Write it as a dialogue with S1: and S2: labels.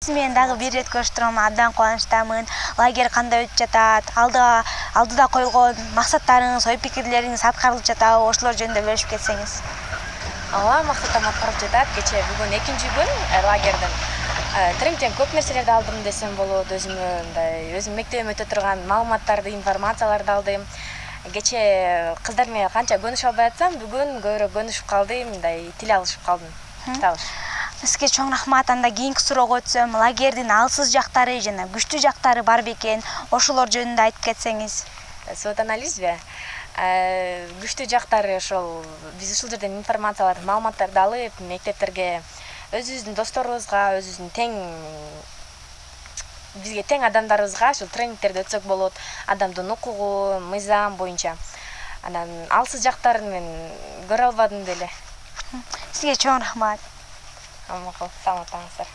S1: Мен дагы бир ирет көрүшүп турам, абдан кубанычтамын. Лагерь кандай өтүп жатат? Алдыда коюлгон максаттарыңыз, ой пикирлериңиз аткарылып жатабы? Ошолор жөнүндө бөлүшүп кетсеңиз.
S2: Ооба, максатым аткарылып жатат. Кечээ бүгүн экинчи күн лагердин. Тренингден көп нерселерди алдым десем болот. Өзүм мектебим өтө турган маалыматтарды, информацияларды алдым. Кечээ кыздар менен канча көнүшө албай атсам, бүгүн көбүрөөк көнүшүп калдым, тил алышып калдым. Табыш.
S1: Сизге чоң рахмат. Анда кийинки суроого өтсөм, лагердин алсыз жактары жана күчтүү жактары бар бекен? Ошолор жөнүндө айтып кетсеңиз.
S2: Свод анализби? Күчтүү жактары ошол биз ушул жерден информацияларды, маалыматтарды алып, мектептерге өзүбүздүн досторубузга, бизге тең адамдарыбызга ушул тренингтерди өтсөк болот. Адамдын укугу, мыйзам боюнча. Анан алсыз жактарын мен көрө албадым деле.
S1: Сизге чоң рахмат.
S2: Саламатыңыздар.